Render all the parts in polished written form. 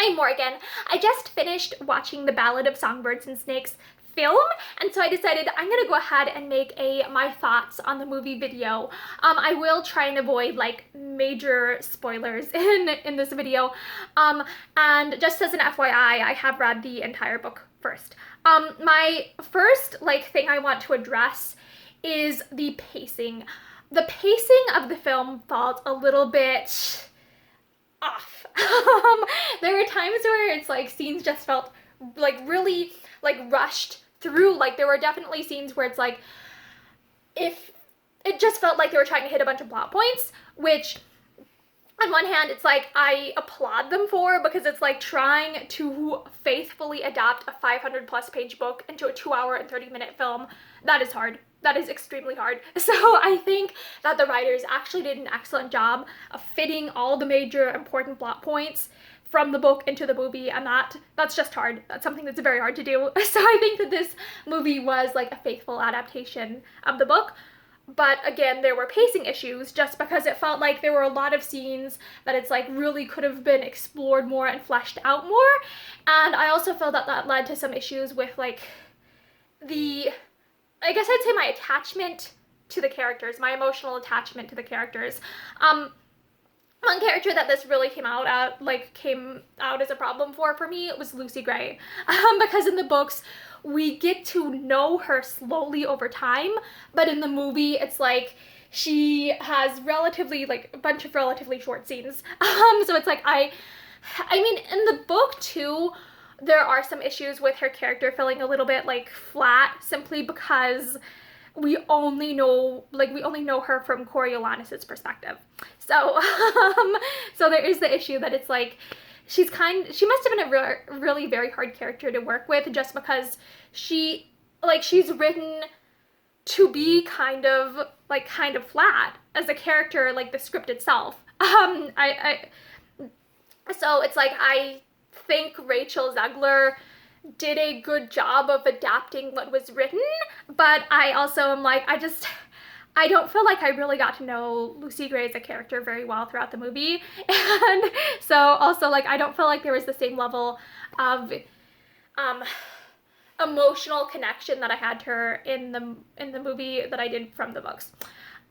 Hi Morgan. I just finished watching the Ballad of Songbirds and Snakes film, and so I decided I'm gonna go ahead and make my thoughts on the movie video. I will try and avoid like major spoilers in this video. And just as an FYI, I have read the entire book first. My first thing I want to address is the pacing. The pacing of the film felt a little bit off. There were times where it's like scenes just felt like really rushed through. Like there were definitely scenes where it's like if it just felt like they were trying to hit a bunch of plot points, which on one hand it's like I applaud them for, because it's like trying to faithfully adapt a 500+ page book into a 2-hour and 30-minute film. That is hard. That is extremely hard. So I think that the writers actually did an excellent job of fitting all the major important plot points from the book into the movie, and that's just hard. That's something that's very hard to do. So I think that this movie was like a faithful adaptation of the book. But again, there were pacing issues just because it felt like there were a lot of scenes that it's like really could have been explored more and fleshed out more. And I also felt that that led to some issues with like I guess I'd say my attachment to the characters, my emotional attachment to the characters. One character that this really came out as a problem for me was Lucy Gray. Because in the books, we get to know her slowly over time, but in the movie, it's like she has relatively, a bunch of relatively short scenes. So it's like, I mean, in the book too, there are some issues with her character feeling a little bit flat, simply because we only know her from Coriolanus's perspective. So so there is the issue that it's like she must have been a really very hard character to work with, just because she's written to be kind of flat as a character, like the script itself. So it's like I think Rachel Zegler did a good job of adapting what was written, but I also am like, I don't feel like I really got to know Lucy Gray as a character very well throughout the movie. And so also I don't feel like there was the same level of emotional connection that I had to her in the movie that I did from the books.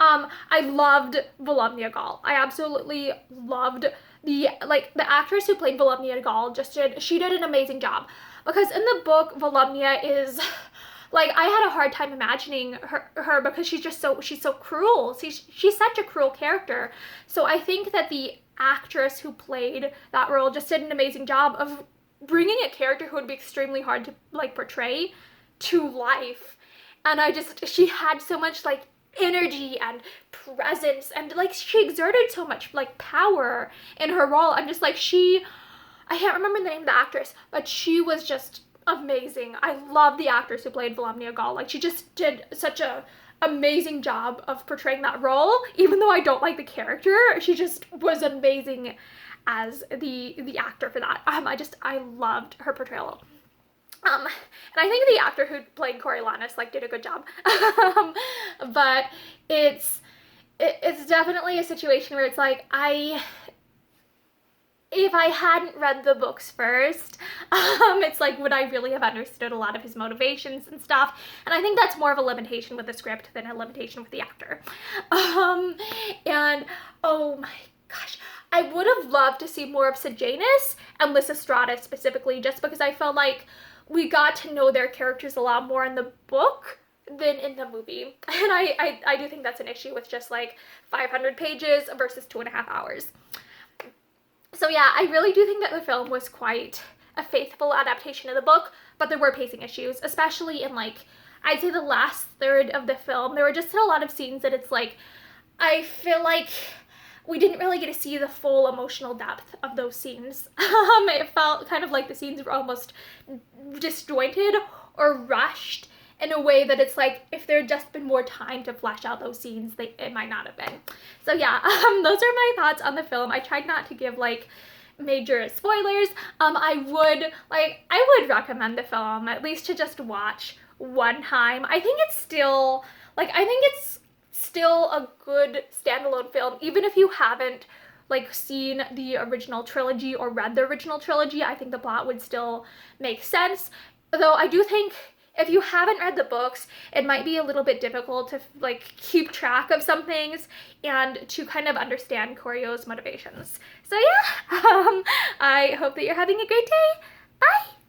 I loved Volumnia Gaul. I absolutely loved the actress who played Volumnia Gaul. She did an amazing job, because in the book Volumnia is I had a hard time imagining her because she's so cruel. She's such a cruel character. So I think that the actress who played that role just did an amazing job of bringing a character who would be extremely hard to portray to life. And she had so much energy and presence, and she exerted so much power in her role. I'm just I can't remember the name of the actress, but she was just amazing. I love the actress who played Volumnia Gaul. She just did such a amazing job of portraying that role. Even though I don't like the character, she just was amazing as the actor for that. I loved her portrayal. And I think the actor who played Coriolanus did a good job. But it's definitely a situation where it's if I hadn't read the books first, it's would I really have understood a lot of his motivations and stuff? And I think that's more of a limitation with the script than a limitation with the actor. And oh my gosh, I would have loved to see more of Sejanus and Lysistrata specifically, just because I felt like we got to know their characters a lot more in the book than in the movie. And I do think that's an issue with just 500 pages versus 2.5 hours. So yeah, I really do think that the film was quite a faithful adaptation of the book, but there were pacing issues, especially in I'd say the last third of the film. There were just a lot of scenes that it's I feel like we didn't really get to see the full emotional depth of those scenes. It felt kind of like the scenes were almost disjointed or rushed in a way that it's if there had just been more time to flesh out those scenes, it might not have been. So yeah, those are my thoughts on the film. I tried not to give major spoilers. I would recommend the film at least to just watch one time. I think it's still a good standalone film, even if you haven't like seen the original trilogy or read the original trilogy, I think the plot would still make sense. Though I do think if you haven't read the books, it might be a little bit difficult to like keep track of some things and to kind of understand Koryo's motivations. So yeah, I hope that you're having a great day. Bye!